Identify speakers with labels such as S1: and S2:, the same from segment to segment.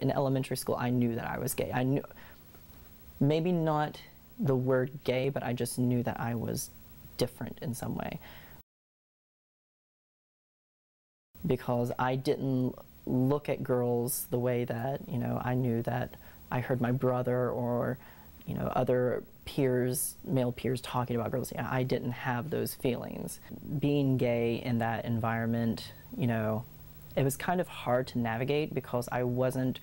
S1: In elementary school, I knew that I was gay. I knew, maybe not the word gay, but I just knew that I was different in some way. Because I didn't look at girls the way that, you know, I knew that I heard my brother or, you know, other peers, male peers talking about girls. You know, I didn't have those feelings. Being gay in that environment, you know, it was kind of hard to navigate because I wasn't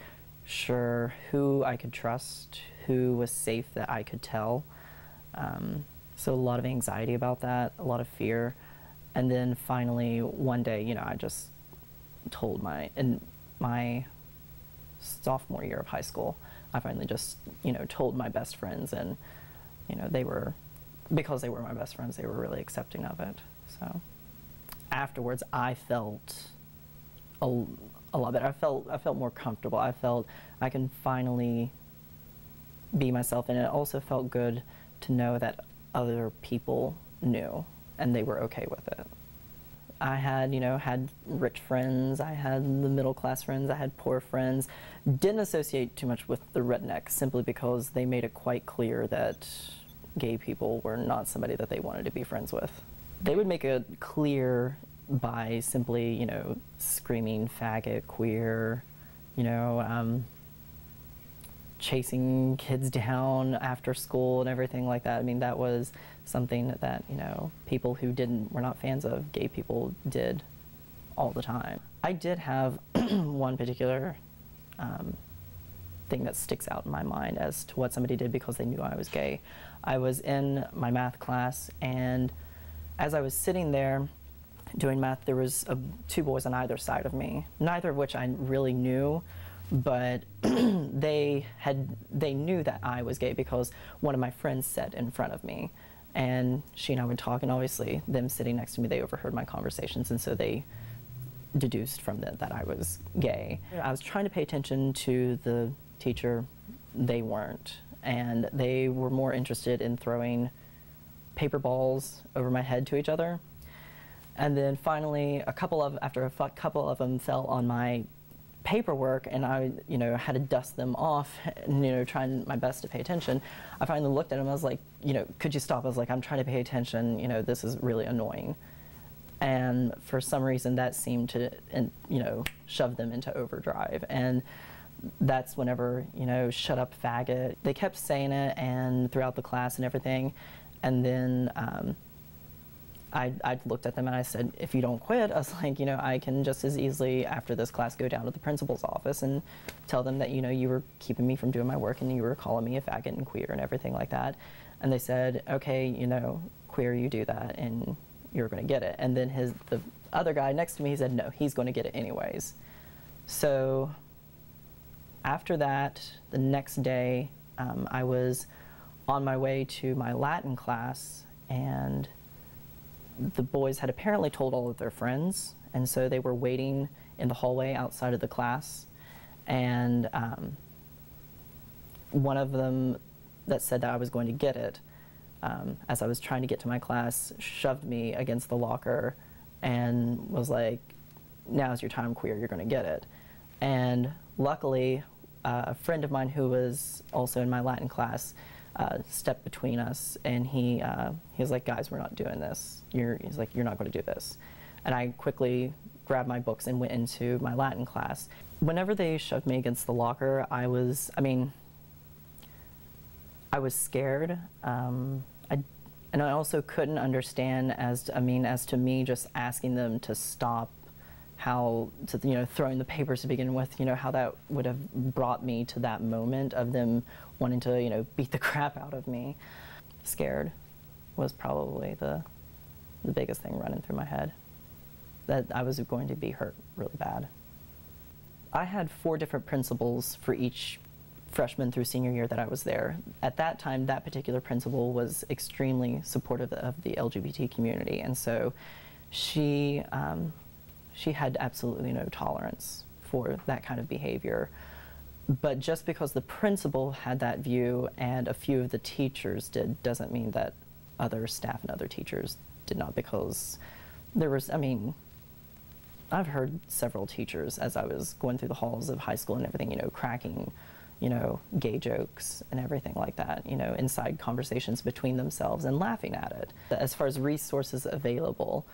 S1: sure who I could trust, who was safe that I could tell. So a lot of anxiety about that, a lot of fear. And then finally one day, you know, I just told in my sophomore year of high school, I finally just, you know, told my best friends, and, you know, because they were my best friends, they were really accepting of it. So afterwards, I felt a lot better. I felt more comfortable. I felt I can finally be myself, and it also felt good to know that other people knew and they were okay with it. I had, you know, had rich friends, I had the middle class friends, I had poor friends. Didn't associate too much with the rednecks simply because they made it quite clear that gay people were not somebody that they wanted to be friends with. They would make it clear by simply, you know, screaming faggot, queer, you know, chasing kids down after school and everything like that. I mean, that was something that, you know, people who were not fans of gay people did all the time. I did have one particular thing that sticks out in my mind as to what somebody did because they knew I was gay. I was in my math class, and as I was sitting there doing math, there was two boys on either side of me, neither of which I really knew, but they knew that I was gay because one of my friends sat in front of me, and she and I would talk, and obviously them sitting next to me, they overheard my conversations, and so they deduced from that I was gay. I was trying to pay attention to the teacher. They weren't, and they were more interested in throwing paper balls over my head to each other. And then finally, after a couple of them fell on my paperwork, and I, you know, had to dust them off, and, you know, trying my best to pay attention. I finally looked at him. I was like, you know, could you stop? I was like, I'm trying to pay attention. You know, this is really annoying. And for some reason, that seemed to, you know, shove them into overdrive. And that's whenever, you know, shut up, faggot. They kept saying it, and throughout the class and everything. And then I looked at them and I said, if you don't quit, I was like, you know, I can just as easily after this class go down to the principal's office and tell them that, you know, you were keeping me from doing my work and you were calling me a faggot and queer and everything like that. And they said, okay, you know, queer, you do that and you're going to get it. And then the other guy next to me, he said, no, he's going to get it anyways. So after that, the next day, I was on my way to my Latin class, and the boys had apparently told all of their friends, and so they were waiting in the hallway outside of the class, and one of them that said that I was going to get it, as I was trying to get to my class, shoved me against the locker and was like, now's your time, queer, you're going to get it. And luckily, a friend of mine who was also in my Latin class stepped between us, and he was like, guys, we're not doing this. He's like, you're not going to do this. And I quickly grabbed my books and went into my Latin class. Whenever they shoved me against the locker, I was scared. And I also couldn't understand as to me just asking them to stop, you know, throwing the papers to begin with, you know, how that would have brought me to that moment of them wanting to, you know, beat the crap out of me. Scared was probably the biggest thing running through my head, that I was going to be hurt really bad. I had 4 different principals for each freshman through senior year that I was there. At that time, that particular principal was extremely supportive of the LGBT community, and so she had absolutely no tolerance for that kind of behavior. But just because the principal had that view and a few of the teachers did, doesn't mean that other staff and other teachers did not, because there was, I've heard several teachers as I was going through the halls of high school and everything, cracking, gay jokes and everything like that, inside conversations between themselves and laughing at it. As far as resources available,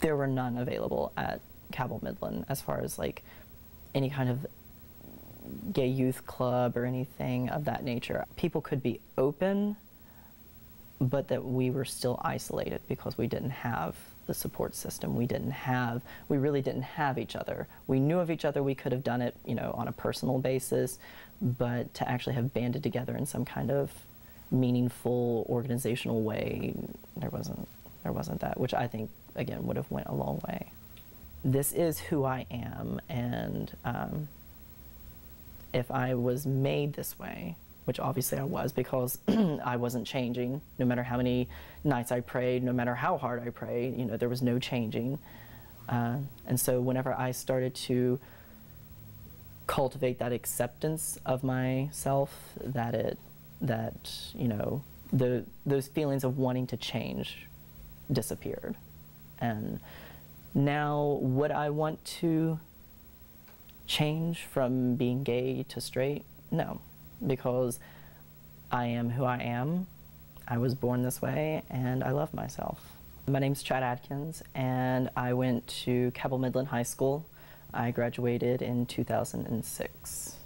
S1: there were none available at Cabell Midland as far as like any kind of gay youth club or anything of that nature. People could be open, but that we were still isolated because we didn't have the support system. We really didn't have each other. We knew of each other. We could have done it, on a personal basis, but to actually have banded together in some kind of meaningful organizational way, there wasn't that, which I think, again, would have went a long way. This is who I am, and if I was made this way, which obviously I was because I wasn't changing, no matter how many nights I prayed, no matter how hard I prayed, there was no changing. And so whenever I started to cultivate that acceptance of myself, those feelings of wanting to change disappeared. And now would I want to change from being gay to straight? No. Because I am who I am, I was born this way, and I love myself. My name's Chad Adkins, and I went to Cabell Midland High School. I graduated in 2006.